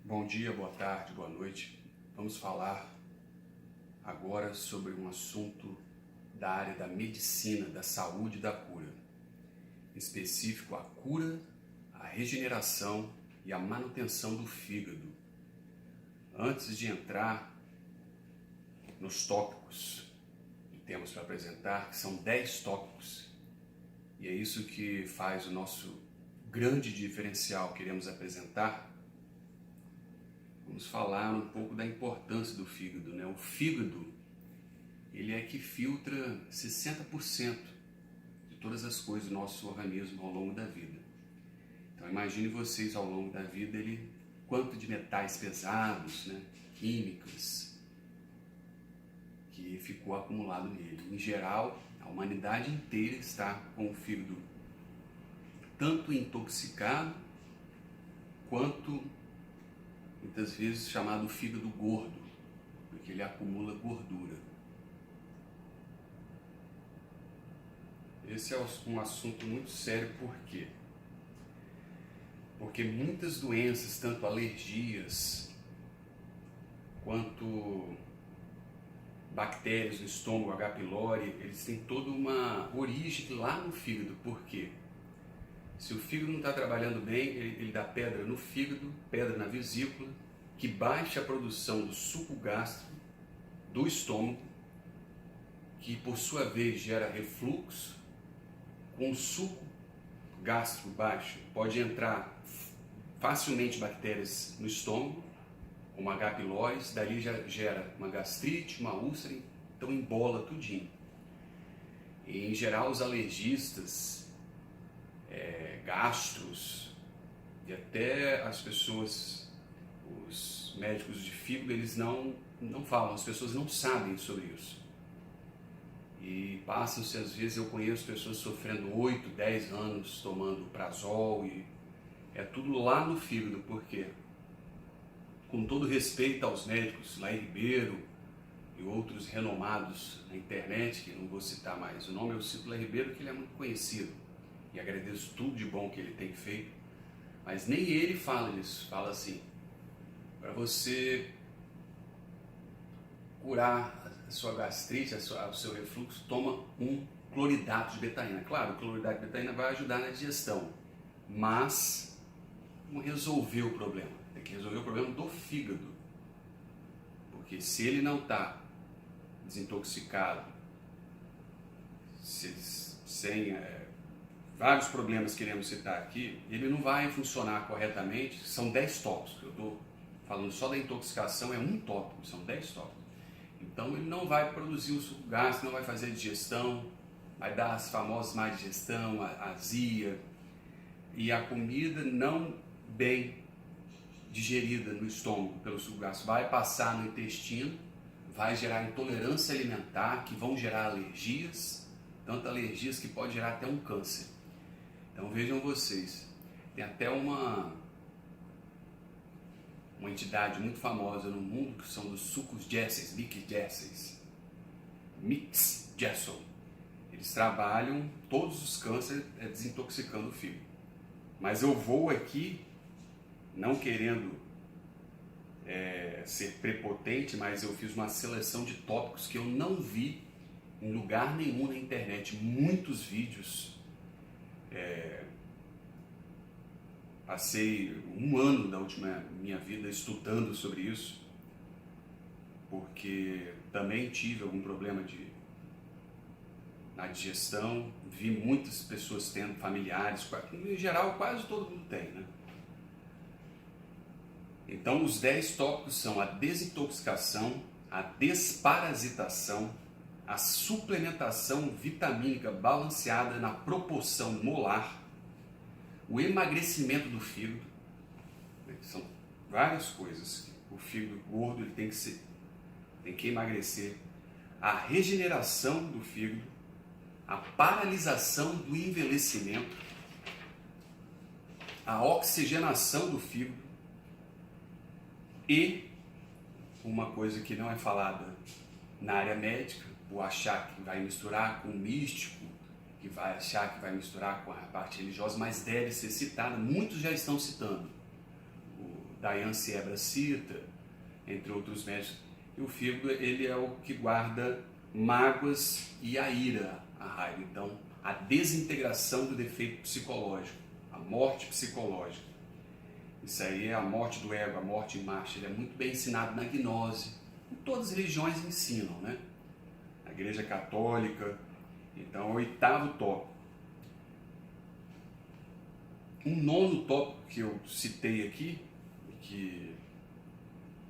Bom dia, boa tarde, boa noite. Vamos falar agora sobre um assunto da área da medicina, da saúde e da cura. Em específico, a cura, a regeneração e a manutenção do fígado. Antes de entrar nos tópicos que temos para apresentar, que são 10 tópicos, e é isso que faz o nosso grande diferencial que queremos apresentar. Vamos falar um pouco da importância do fígado, né? O fígado, ele é que filtra 60% de todas as coisas do nosso organismo ao longo da vida. Então imagine vocês ao longo da vida, quanto de metais pesados, né? Químicas, que ficou acumulado nele. Em geral, a humanidade inteira está com o fígado tanto intoxicado quanto muitas vezes chamado fígado gordo, porque ele acumula gordura. Esse é um assunto muito sério, por quê? Porque muitas doenças, tanto alergias quanto bactérias no estômago, H. pylori, eles têm toda uma origem lá no fígado. Por quê? Se o fígado não está trabalhando bem, ele dá pedra no fígado, pedra na vesícula, que baixa a produção do suco gástrico do estômago, que por sua vez gera refluxo. Com o suco gástrico baixo, pode entrar facilmente bactérias no estômago, como H. pylori, dali já gera uma gastrite, uma úlcera, então embola tudinho. E, em geral, os alergistas, gastros e até as pessoas, os médicos de fígado, eles não falam, as pessoas não sabem sobre isso. E passam-se, às vezes, eu conheço pessoas sofrendo 8, 10 anos tomando prazol, e é tudo lá no fígado. Por quê? Com todo respeito aos médicos, Laí Ribeiro e outros renomados na internet, que não vou citar mais o nome, eu cito Laí Ribeiro porque ele é muito conhecido e agradeço tudo de bom que ele tem feito, mas nem ele fala isso. Fala assim: para você curar a sua gastrite, o seu refluxo, toma um cloridato de betaína. Claro, o cloridato de betaína vai ajudar na digestão, mas não resolveu o problema. Tem que resolver o problema do fígado, porque se ele não está desintoxicado, sem vários problemas que iremos citar aqui, ele não vai funcionar corretamente. São 10 tópicos, eu estou falando só da intoxicação, é um tópico, são 10 tópicos. Então ele não vai produzir o suco gástrico, não vai fazer digestão, vai dar as famosas má digestão, azia, e a comida não bem digerida no estômago pelo suco gástrico vai passar no intestino, vai gerar intolerância alimentar, que vão gerar alergias, tanto alergias que pode gerar até um câncer. Então vejam vocês, tem até uma entidade muito famosa no mundo que são dos sucos Jessens, Mix Jessel. Eles trabalham todos os cânceres desintoxicando o fígado. Mas eu vou aqui, não querendo ser prepotente, mas eu fiz uma seleção de tópicos que eu não vi em lugar nenhum na internet. Muitos vídeos. Passei um ano da última minha vida estudando sobre isso, porque também tive algum problema na digestão, vi muitas pessoas tendo, familiares, em geral quase todo mundo tem, né? Então os 10 tópicos são a desintoxicação, a desparasitação, a suplementação vitamínica balanceada na proporção molar, o emagrecimento do fígado, são várias coisas. O fígado gordo ele tem que emagrecer, a regeneração do fígado, a paralisação do envelhecimento, a oxigenação do fígado e uma coisa que não é falada na área médica, o achar que vai misturar com o místico, que vai achar que vai misturar com a parte religiosa, mas deve ser citada. Muitos já estão citando Dayan Siebra cita, entre outros médicos. E o fígado, ele é o que guarda mágoas e a ira, a raiva. Então, a desintegração do defeito psicológico, a morte psicológica. Isso aí é a morte do ego, a morte em marcha. Ele é muito bem ensinado na gnose. Todas as religiões ensinam, né? A Igreja Católica. Então, é o 8º tópico. Um 9º tópico que eu citei aqui, que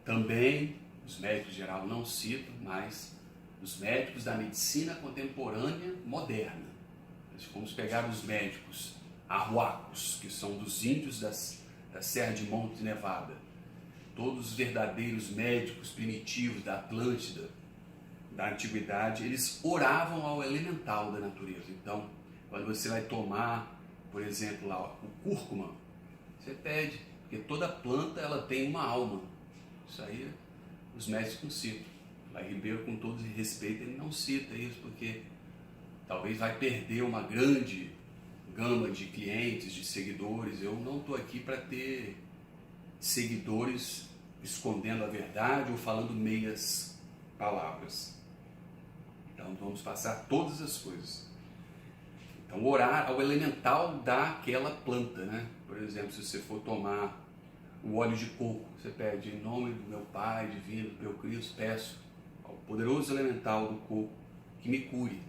também os médicos em geral não citam, mas os médicos da medicina contemporânea moderna. Vamos pegar os médicos arhuacos, que são dos índios da Serra de Monte Nevada. Todos os verdadeiros médicos primitivos da Atlântida, da Antiguidade, eles oravam ao elemental da natureza. Então, quando você vai tomar, por exemplo, lá, o cúrcuma, você pede, porque toda planta ela tem uma alma. Isso aí os médicos não citam. Lá em Ribeiro, com todo respeito, ele não cita isso, porque talvez vai perder uma grande gama de clientes, de seguidores. Eu não estou aqui para ter seguidores escondendo a verdade ou falando meias palavras. Então vamos passar todas as coisas. Então orar ao elemental daquela planta, né? Por exemplo, se você for tomar o óleo de coco, você pede em nome do meu Pai divino, do meu Cristo, peço ao poderoso elemental do coco que me cure.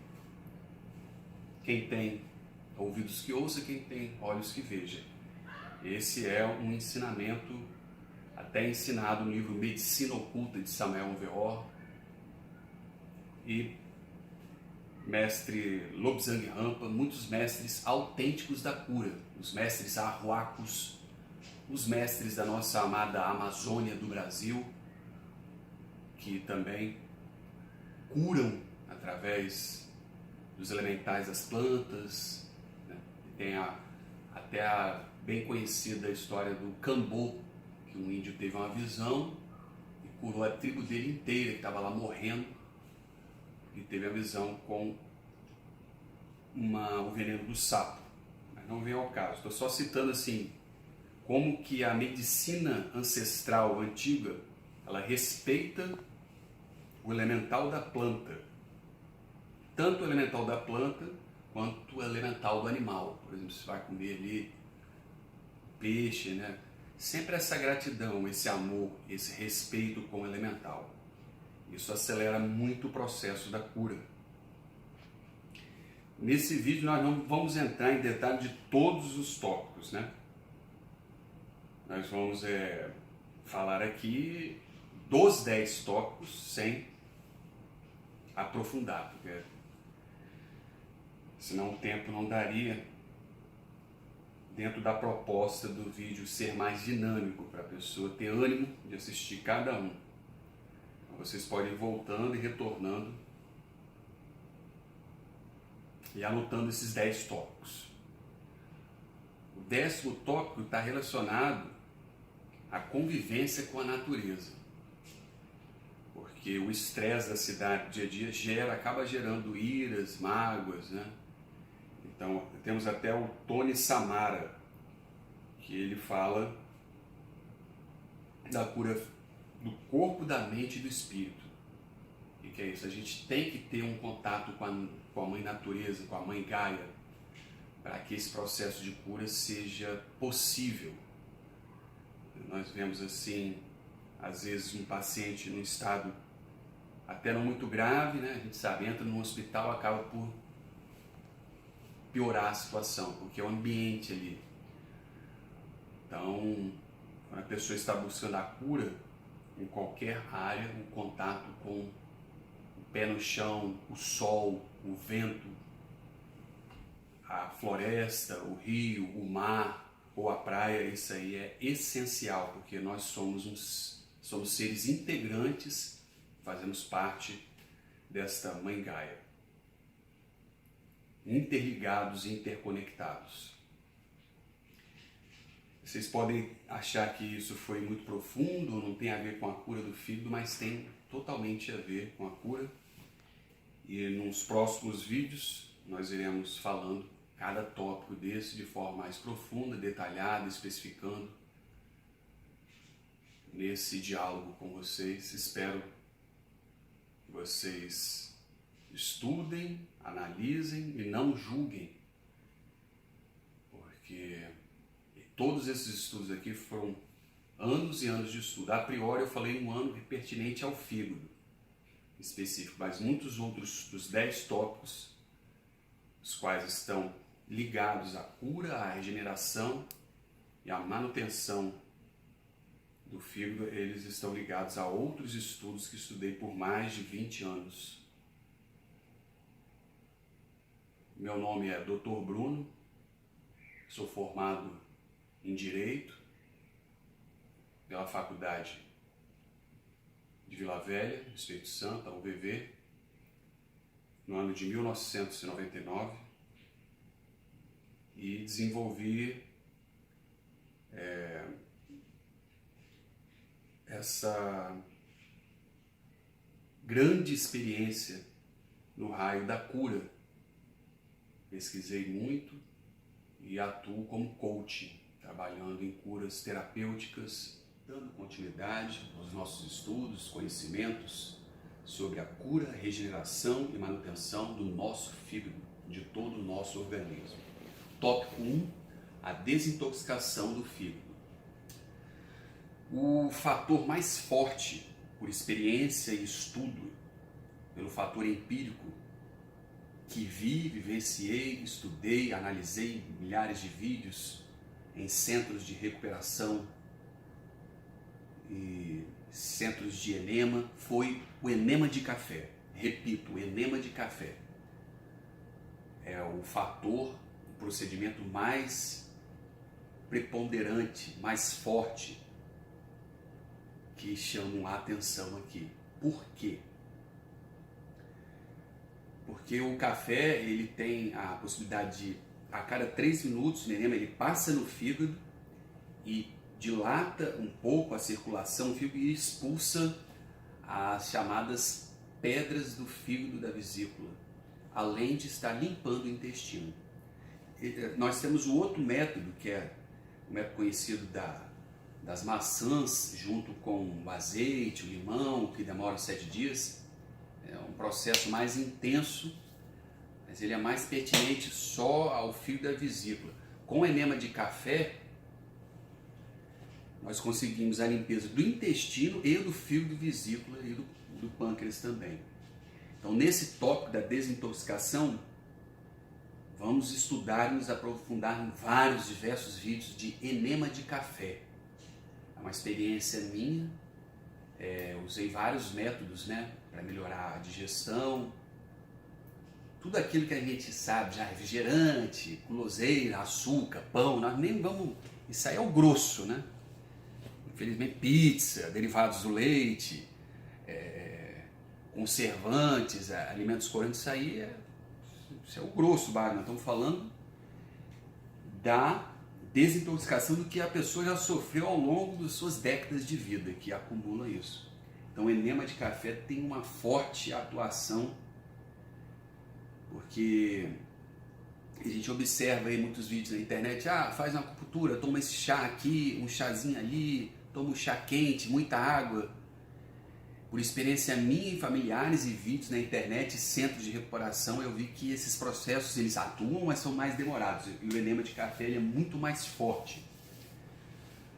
Quem tem ouvidos que ouça, quem tem olhos que veja. Esse é um ensinamento até ensinado no livro Medicina Oculta de Samuel Weor e mestre Lobsang Rampa, muitos mestres autênticos da cura, os mestres arhuacos, os mestres da nossa amada Amazônia do Brasil, que também curam através dos elementais das plantas, né? Tem até a bem conhecida história do Cambô, que um índio teve uma visão e curou a tribo dele inteira, que estava lá morrendo, e teve a visão com o veneno do sapo. Mas não vem ao caso, estou só citando assim, como que a medicina ancestral antiga, ela respeita o elemental da planta, tanto o elemental da planta quanto o elemental do animal. Por exemplo, você vai comer ali peixe, né? Sempre essa gratidão, esse amor, esse respeito com o elemental. Isso acelera muito o processo da cura. Nesse vídeo nós não vamos entrar em detalhe de todos os tópicos, né? Nós vamos falar aqui dos 10 tópicos sem aprofundar, porque senão o tempo não daria, dentro da proposta do vídeo ser mais dinâmico, para a pessoa ter ânimo de assistir cada um. Então, vocês podem ir voltando e retornando e anotando esses 10 tópicos. O 10º tópico está relacionado à convivência com a natureza. Porque o estresse da cidade, dia a dia, acaba gerando iras, mágoas, né? Então, temos até o Tony Samara, que ele fala da cura do corpo, da mente e do espírito. E que é isso? A gente tem que ter um contato com a mãe natureza, com a mãe Gaia, para que esse processo de cura seja possível. Nós vemos assim, às vezes, um paciente num estado até não muito grave, né? A gente sabe, entra no hospital, acaba por piorar a situação, porque é o ambiente ali. Então, quando a pessoa está buscando a cura, em qualquer área, o contato com o pé no chão, o sol, o vento, a floresta, o rio, o mar ou a praia, isso aí é essencial, porque nós somos seres integrantes, fazemos parte desta Mãe Gaia, interligados e interconectados. Vocês podem achar que isso foi muito profundo, não tem a ver com a cura do fígado, mas tem totalmente a ver com a cura. E nos próximos vídeos nós iremos falando cada tópico desse de forma mais profunda, detalhada, especificando nesse diálogo com vocês. Espero que vocês estudem, analisem e não julguem, porque todos esses estudos aqui foram anos e anos de estudo. A priori eu falei um ano pertinente ao fígado específico, mas muitos outros dos 10 tópicos, os quais estão ligados à cura, à regeneração e à manutenção do fígado, eles estão ligados a outros estudos que estudei por mais de 20 anos. Meu nome é Dr. Bruno, sou formado em Direito pela Faculdade de Vila Velha, no Espírito Santo, a UVV, no ano de 1999, e desenvolvi essa grande experiência no raio da cura. Pesquisei muito e atuo como coach, trabalhando em curas terapêuticas, dando continuidade aos nossos estudos, conhecimentos sobre a cura, regeneração e manutenção do nosso fígado, de todo o nosso organismo. Tópico 1, a desintoxicação do fígado. O fator mais forte, por experiência e estudo, pelo fator empírico, que vivenciei, estudei, analisei milhares de vídeos em centros de recuperação e centros de enema, foi o enema de café. Repito, o enema de café é o fator, o procedimento mais preponderante, mais forte, que chamam a atenção aqui. Por quê? Porque o café, ele tem a possibilidade de, a cada 3 minutos, o enema ele passa no fígado e dilata um pouco a circulação do fígado e expulsa as chamadas pedras do fígado da vesícula, além de estar limpando o intestino. Nós temos o outro método, que é o método conhecido das maçãs, junto com o azeite, o limão, que demora 7 dias. É um processo mais intenso, mas ele é mais pertinente só ao fígado da vesícula. Com o enema de café, nós conseguimos a limpeza do intestino e do fígado vesícula e do pâncreas também. Então, nesse tópico da desintoxicação, vamos estudar e nos aprofundar em vários diversos vídeos de enema de café. É uma experiência minha, usei vários métodos, para melhorar a digestão, tudo aquilo que a gente sabe, já refrigerante, guloseira, açúcar, pão, nós nem vamos, isso aí é o grosso, Infelizmente pizza, derivados do leite, conservantes, alimentos corantes, isso aí isso é o grosso, nós estamos falando da desintoxicação do que a pessoa já sofreu ao longo das suas décadas de vida, que acumula isso. Então o enema de café tem uma forte atuação, porque a gente observa aí muitos vídeos na internet, faz uma acupuntura, toma esse chá aqui, um chazinho ali, toma um chá quente, muita água. Por experiência minha e familiares e vídeos na internet, centros de recuperação, eu vi que esses processos eles atuam, mas são mais demorados. E o enema de café ele é muito mais forte.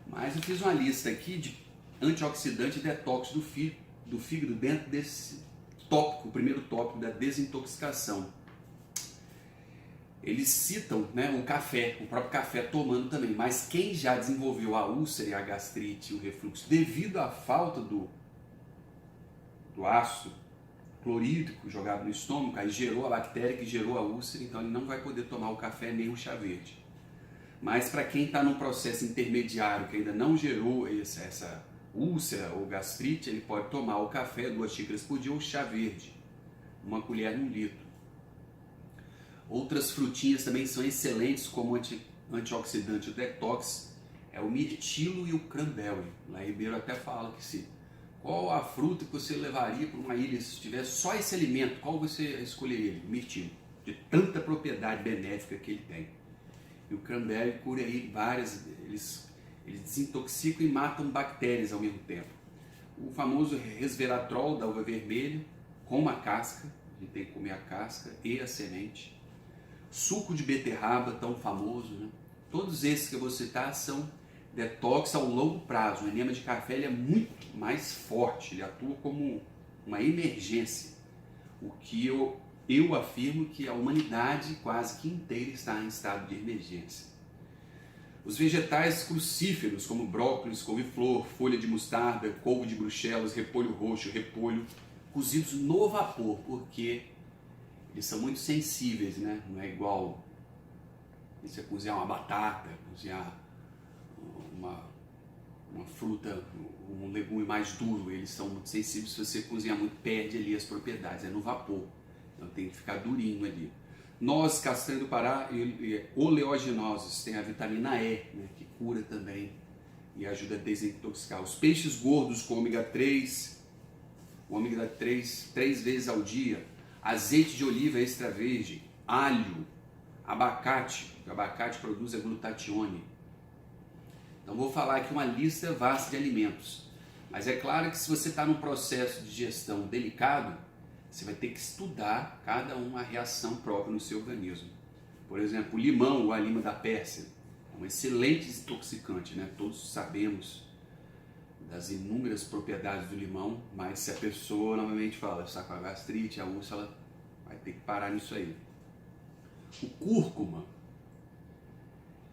Mas eu fiz uma lista aqui de antioxidante e detox do fígado dentro desse tópico, o primeiro tópico da desintoxicação. Eles citam o café, o próprio café tomando também, mas quem já desenvolveu a úlcera, a gastrite e o refluxo devido à falta do ácido clorídrico jogado no estômago, aí gerou a bactéria que gerou a úlcera, então ele não vai poder tomar o café nem o chá verde. Mas para quem está num processo intermediário que ainda não gerou essa úlcera ou gastrite, ele pode tomar o café 2 xícaras por dia ou chá verde, 1 colher no litro. Outras frutinhas também são excelentes como antioxidante e detox, é o mirtilo e o cranberry. Lá em Ribeiro até fala que qual a fruta que você levaria para uma ilha se tivesse só esse alimento, qual você escolheria? O mirtilo, de tanta propriedade benéfica que ele tem. E o cranberry cura aí várias, Eles desintoxicam e matam bactérias ao mesmo tempo. O famoso resveratrol da uva vermelha, com a casca, a gente tem que comer a casca e a semente. Suco de beterraba, tão famoso, né? Todos esses que eu vou citar são detox ao longo prazo. O enema de café ele é muito mais forte, ele atua como uma emergência. O que eu afirmo que a humanidade quase que inteira está em estado de emergência. Os vegetais crucíferos, como brócolis, couve-flor, folha de mostarda, couve de Bruxelas, repolho roxo, repolho, cozidos no vapor, porque eles são muito sensíveis, né? Não é igual você cozinhar uma batata, cozinhar uma fruta, um legume mais duro. Eles são muito sensíveis, se você cozinhar muito, perde ali as propriedades, é no vapor. Então tem que ficar durinho ali. Nozes, castanha do Pará e oleaginosos, tem a vitamina E, né, que cura também e ajuda a desintoxicar. Os peixes gordos com ômega 3, o ômega 3 vezes ao dia, azeite de oliva extra virgem, alho, abacate, o abacate produz a glutatione. Então vou falar aqui uma lista vasta de alimentos, mas é claro que se você está num processo de digestão delicado, você vai ter que estudar cada uma a reação própria no seu organismo. Por exemplo, o limão ou a lima da Pérsia é um excelente desintoxicante, né? Todos sabemos das inúmeras propriedades do limão, mas se a pessoa normalmente fala, está com a gastrite, a úlcera, ela vai ter que parar nisso aí. O cúrcuma,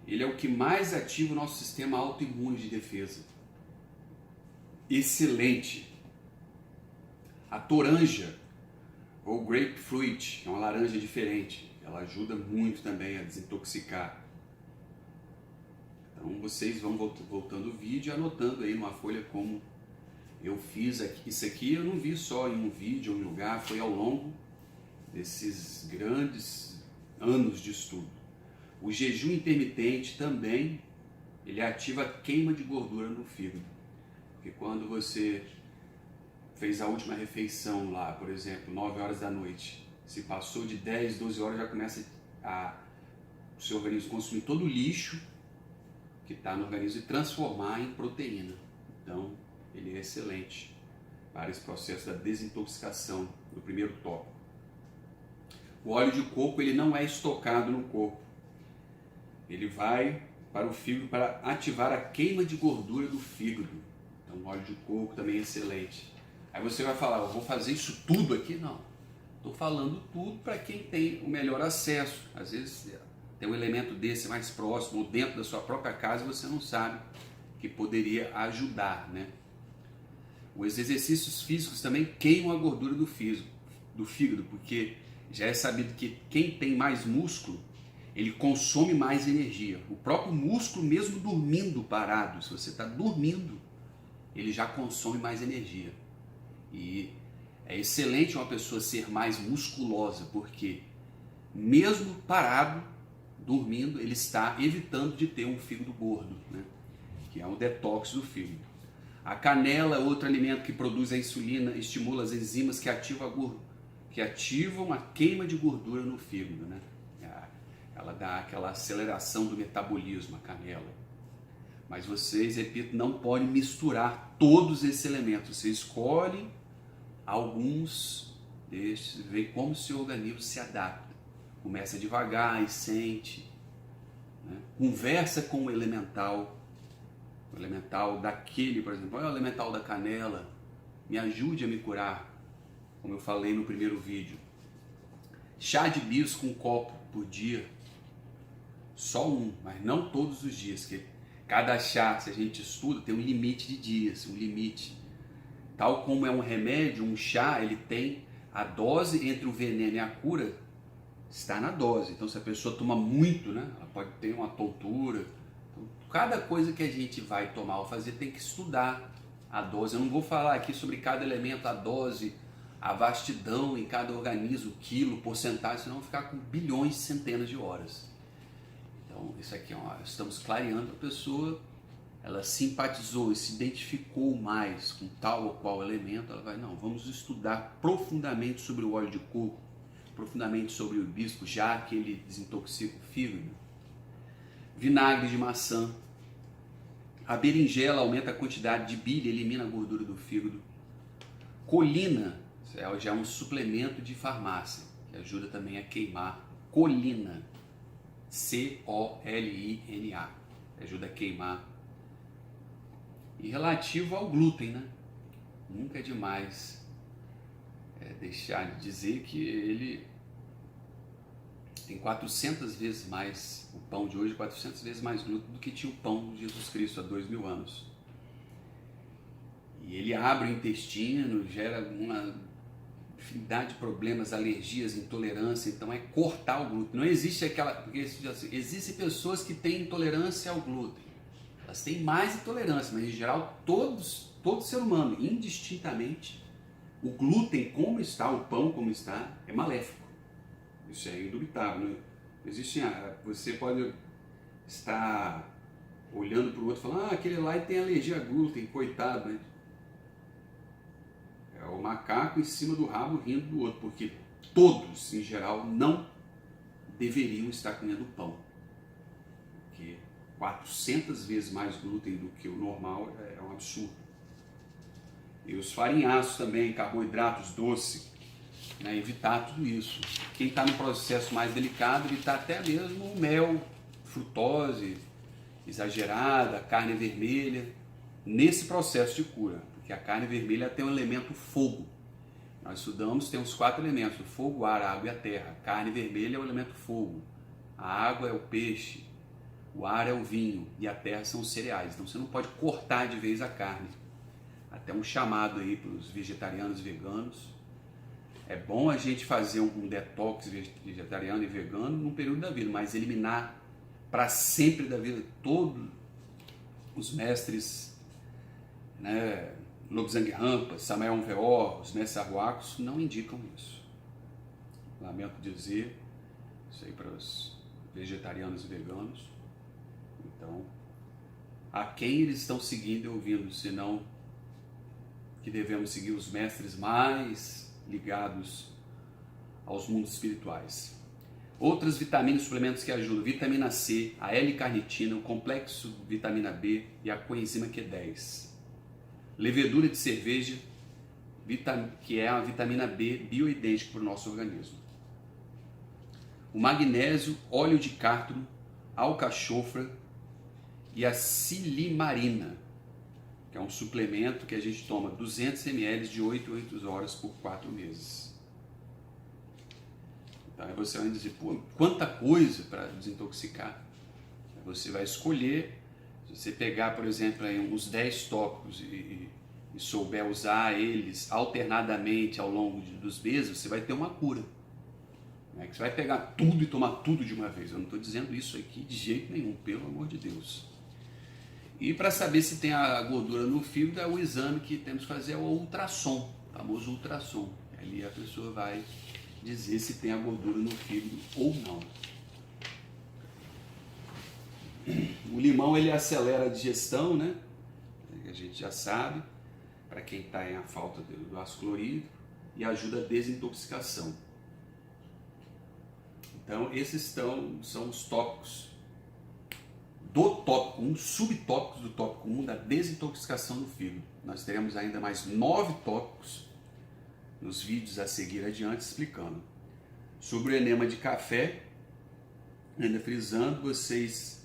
ele é o que mais ativa o nosso sistema autoimune de defesa. Excelente. A toranja, ou grapefruit, que é uma laranja diferente, ela ajuda muito também a desintoxicar. Então vocês vão voltando o vídeo e anotando aí numa folha como eu fiz aqui. Isso aqui eu não vi só em um vídeo ou em um lugar, foi ao longo desses grandes anos de estudo. O jejum intermitente também, ele ativa a queima de gordura no fígado. Porque quando você fez a última refeição lá, por exemplo, 9 horas da noite, se passou de 10, 12 horas, já começa o seu organismo consumir todo o lixo que está no organismo e transformar em proteína. Então, ele é excelente para esse processo da desintoxicação do primeiro tópico. O óleo de coco, ele não é estocado no corpo. Ele vai para o fígado para ativar a queima de gordura do fígado. Então, o óleo de coco também é excelente. Aí você vai falar, eu vou fazer isso tudo aqui? Não. Estou falando tudo para quem tem o melhor acesso. Às vezes tem um elemento desse mais próximo, ou dentro da sua própria casa, e você não sabe que poderia ajudar, né? Os exercícios físicos também queimam a gordura do fígado, porque já é sabido que quem tem mais músculo, ele consome mais energia. O próprio músculo, mesmo dormindo parado, se você está dormindo, ele já consome mais energia. E é excelente uma pessoa ser mais musculosa, porque mesmo parado, dormindo, ele está evitando de ter um fígado gordo, né? Que é um detox do fígado. A canela é outro alimento que produz a insulina, estimula as enzimas que ativam a queima de gordura no fígado, né? Ela dá aquela aceleração do metabolismo, a canela. Mas vocês, repito, não podem misturar todos esses elementos. Você escolhe alguns destes, vê como o seu organismo se adapta. Começa devagar e sente, né? Conversa com o elemental daquele, por exemplo, olha o elemental da canela, me ajude a me curar, como eu falei no primeiro vídeo. Chá de hibisco, um copo por dia, só um, mas não todos os dias, que cada chá, se a gente estuda, tem um limite de dias, um limite. Tal como é um remédio, um chá, ele tem a dose entre o veneno e a cura, está na dose. Então se a pessoa toma muito, né, ela pode ter uma tontura. Então, cada coisa que a gente vai tomar ou fazer tem que estudar a dose. Eu não vou falar aqui sobre cada elemento, a dose, a vastidão em cada organismo, quilo, porcentagem, senão vou ficar com bilhões, centenas de horas. Então isso aqui estamos clareando a pessoa. Ela simpatizou e se identificou mais com tal ou qual elemento, ela vai, não, vamos estudar profundamente sobre o óleo de coco, profundamente sobre o hibisco, já que ele desintoxica o fígado. Vinagre de maçã, A berinjela aumenta a quantidade de bile, elimina a gordura do fígado. Colina, já é um suplemento de farmácia, que ajuda também a queimar. Colina, C-O-L-I-N-A, ajuda a queimar. E relativo ao glúten, né? Nunca é demais deixar de dizer que ele tem 400 vezes mais, o pão de hoje, 400 vezes mais glúten do que tinha o pão de Jesus Cristo há 2000 anos. E ele abre o intestino, gera uma infinidade de problemas, alergias, intolerância, então é cortar o glúten. Não existe aquela, porque existem pessoas que têm intolerância ao glúten, elas têm mais intolerância, mas em geral todo ser humano, indistintamente, o glúten como está, o pão como está, é maléfico. Isso é indubitável, né? Existe, você pode estar olhando para o outro e falar, aquele lá tem alergia a glúten, coitado, né? É o macaco em cima do rabo rindo do outro, porque todos, em geral, não deveriam estar comendo pão. Porque 400 vezes mais glúten do que o normal é um absurdo. E os farinhaços também, carboidratos, doce, né, evitar tudo isso. Quem está no processo mais delicado, evitar até mesmo o mel, frutose exagerada, carne vermelha, nesse processo de cura, porque a carne vermelha tem um elemento fogo. Nós estudamos, tem os 4 elementos, o fogo, o ar, a água e a terra. A carne vermelha é o elemento fogo, a água é o peixe, o ar é o vinho e a terra são os cereais. Então você não pode cortar de vez a carne. Até um chamado aí para os vegetarianos e veganos. É bom a gente fazer um detox vegetariano e vegano num período da vida, mas eliminar para sempre da vida. Todos os mestres, né, Lobsang Rampa, Samael Weor, os mestres arhuacos não indicam isso. Lamento dizer isso aí para os vegetarianos e veganos. Então, a quem eles estão seguindo e ouvindo, senão que devemos seguir os mestres mais ligados aos mundos espirituais. Outras vitaminas e suplementos que ajudam: vitamina C, a L-carnitina, o complexo vitamina B e a coenzima Q10. Levedura de cerveja, que é a vitamina B bioidêntica para o nosso organismo. O magnésio, óleo de cártamo, alcachofra e a silimarina, que é um suplemento que a gente toma 200 ml de 8 em 8 horas por 4 meses. Então aí você vai dizer, pô, quanta coisa para desintoxicar. Você vai escolher, se você pegar, por exemplo, aí uns 10 tópicos e souber usar eles alternadamente ao longo dos meses, você vai ter uma cura. Não é que você vai pegar tudo e tomar tudo de uma vez. Eu não estou dizendo isso aqui de jeito nenhum, pelo amor de Deus. E para saber se tem a gordura no fígado, o exame que temos que fazer é o ultrassom, o famoso ultrassom. Ali a pessoa vai dizer se tem a gordura no fígado ou não. O limão ele acelera a digestão, né? A gente já sabe, para quem está em a falta do ácido clorídrico, e ajuda a desintoxicação. Então esses são os tópicos do tópico 1, subtópicos do tópico 1 da desintoxicação do fígado. Nós teremos ainda mais 9 tópicos nos vídeos a seguir adiante explicando. Sobre o enema de café, ainda frisando, vocês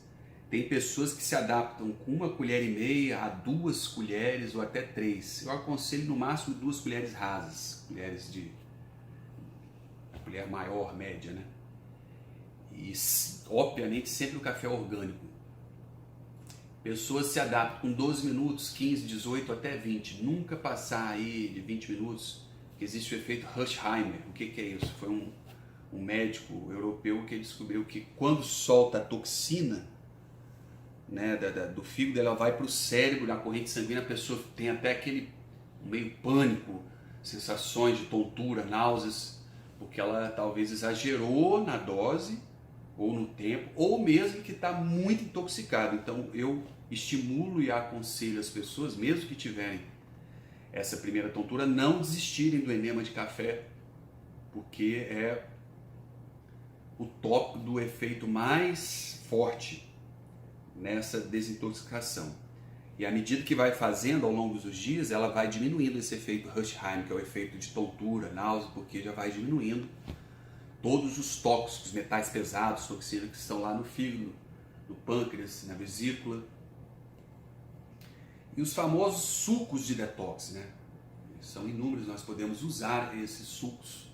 tem pessoas que se adaptam com 1,5 colher a 2 colheres ou até 3. Eu aconselho no máximo 2 colheres rasas, colheres de a colher maior, média, né? E obviamente sempre o café orgânico. Pessoas se adaptam com 12 minutos, 15, 18 até 20. Nunca passar aí de 20 minutos, que existe o efeito Hersheimer. O que é isso? Foi um médico europeu que descobriu que quando solta a toxina, né, do fígado, ela vai para o cérebro, na corrente sanguínea, a pessoa tem até aquele meio pânico, sensações de tontura, náuseas, porque ela talvez exagerou na dose, ou no tempo, ou mesmo que está muito intoxicado. Então eu estimulo e aconselho as pessoas, mesmo que tiverem essa primeira tontura, não desistirem do enema de café, porque é o tópico do efeito mais forte nessa desintoxicação. E à medida que vai fazendo ao longo dos dias, ela vai diminuindo esse efeito Hirschsprung, que é o efeito de tontura, náusea, porque já vai diminuindo todos os tóxicos, metais pesados, toxinas que estão lá no fígado, no pâncreas, na vesícula. E os famosos sucos de detox, né? São inúmeros, nós podemos usar esses sucos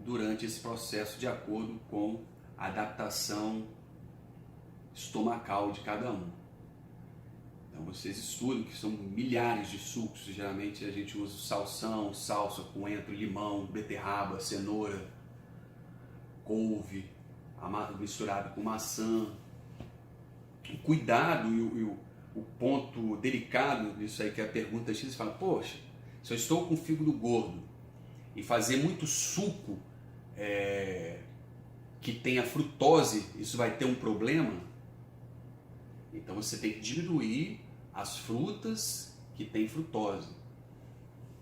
durante esse processo de acordo com a adaptação estomacal de cada um. Então vocês estudam que são milhares de sucos, geralmente a gente usa salsão, salsa, coentro, limão, beterraba, cenoura, couve, misturado com maçã. O cuidado e o ponto delicado disso aí, que é a pergunta X, você fala, poxa, se eu estou com fígado gordo e fazer muito suco que tenha frutose, isso vai ter um problema? Então você tem que diminuir as frutas que têm frutose,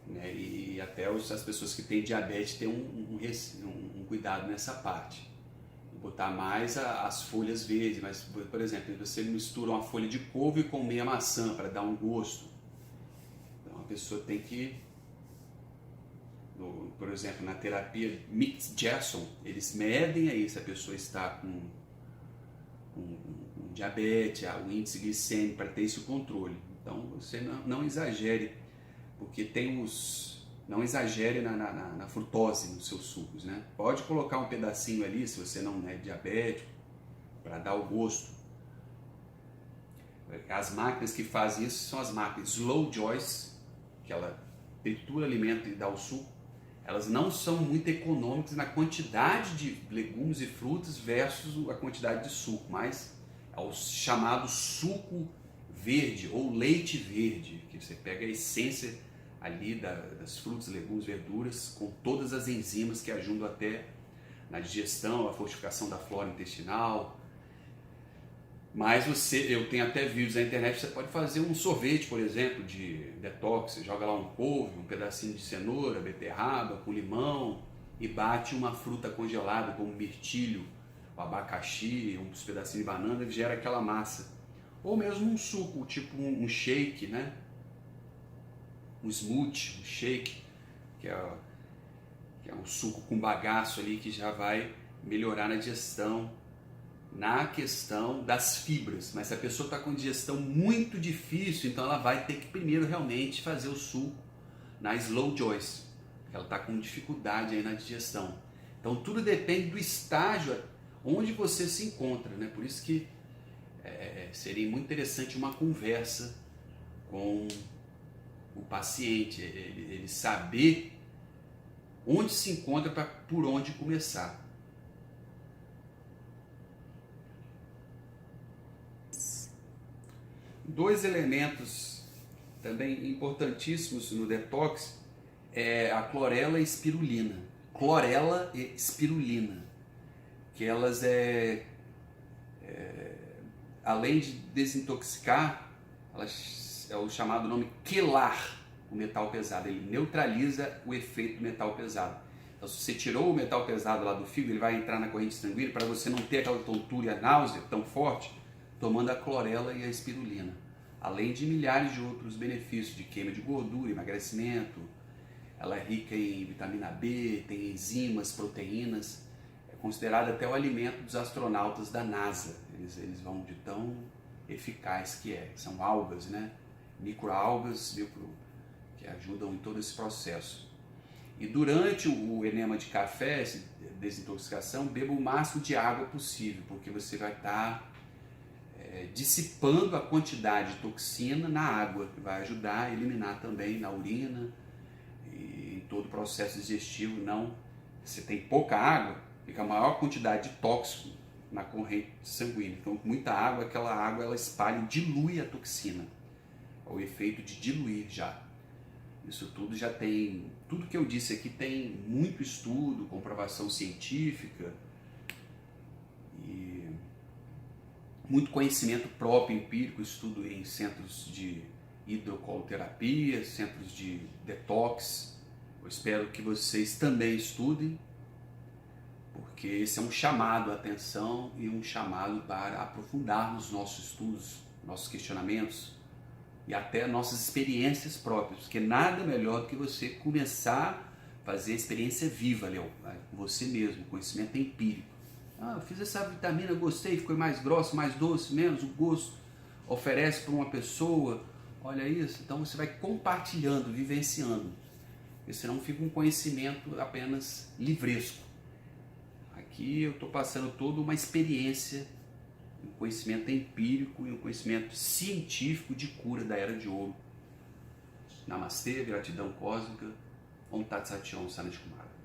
né? E até as pessoas que têm diabetes têm um cuidado nessa parte. Botar mais as folhas verdes, mas, por exemplo, você mistura uma folha de couve com meia maçã para dar um gosto. Então a pessoa tem que, por exemplo, na terapia Mix-Jackson, eles medem aí se a pessoa está com diabetes, o índice glicêmico, para ter esse controle. Então você não exagere, porque não exagere na frutose nos seus sucos, né? Pode colocar um pedacinho ali, se você não é diabético, para dar o gosto. As máquinas que fazem isso são as máquinas Slow Joyce, que ela tritura alimento e dá o suco. Elas não são muito econômicas na quantidade de legumes e frutas versus a quantidade de suco, mas é o chamado suco verde ou leite verde, que você pega a essência ali das frutas, legumes, verduras, com todas as enzimas que ajudam até na digestão, a fortificação da flora intestinal. Mas eu tenho até vídeos na internet, você pode fazer um sorvete, por exemplo, de detox, você joga lá um couve, um pedacinho de cenoura, beterraba, com limão, e bate uma fruta congelada, como mirtilo, o abacaxi, uns pedacinhos de banana, e gera aquela massa. Ou mesmo um suco, tipo um shake, né? Um smoothie, um shake, que é um suco com bagaço ali, que já vai melhorar na digestão, na questão das fibras. Mas se a pessoa está com digestão muito difícil, então ela vai ter que primeiro realmente fazer o suco na Slow Joyce, porque ela está com dificuldade aí na digestão. Então tudo depende do estágio onde você se encontra, né? Por isso que seria muito interessante uma conversa com o paciente, ele saber onde se encontra para por onde começar. Dois elementos também importantíssimos no detox é a clorela e espirulina. Clorela e espirulina, que elas além de desintoxicar, elas é o chamado nome quelar, o metal pesado. Ele neutraliza o efeito do metal pesado. Então, se você tirou o metal pesado lá do fígado, ele vai entrar na corrente sanguínea para você não ter aquela tontura e a náusea tão forte, tomando a clorela e a espirulina. Além de milhares de outros benefícios de queima de gordura, emagrecimento. Ela é rica em vitamina B, tem enzimas, proteínas. É considerada até o alimento dos astronautas da NASA. Eles vão de tão eficaz que é. São algas, né? Microalgas que ajudam em todo esse processo. E durante o enema de café, essa desintoxicação, beba o máximo de água possível, porque você vai estar dissipando a quantidade de toxina na água, que vai ajudar a eliminar também na urina e em todo o processo digestivo. Não, você tem pouca água, fica a maior quantidade de tóxico na corrente sanguínea. Então, com muita água, aquela água ela espalha e dilui a toxina. É o efeito de diluir já. Isso tudo já tem, tudo que eu disse aqui tem muito estudo, comprovação científica e muito conhecimento próprio, empírico, estudo em centros de hidrocoloterapia, centros de detox. Eu espero que vocês também estudem, porque esse é um chamado à atenção e um chamado para aprofundarmos nossos estudos, nossos questionamentos, e até nossas experiências próprias, porque nada melhor do que você começar a fazer a experiência viva, Léo, com você mesmo, conhecimento empírico. Eu fiz essa vitamina, gostei, ficou mais grossa, mais doce, menos o gosto, oferece para uma pessoa, olha isso, então você vai compartilhando, vivenciando, porque senão fica um conhecimento apenas livresco. Aqui eu estou passando toda uma experiência, um conhecimento empírico e um conhecimento científico de cura da Era de Ouro. Namastê, gratidão cósmica, Om Tat Sat Om Sanat Kumara.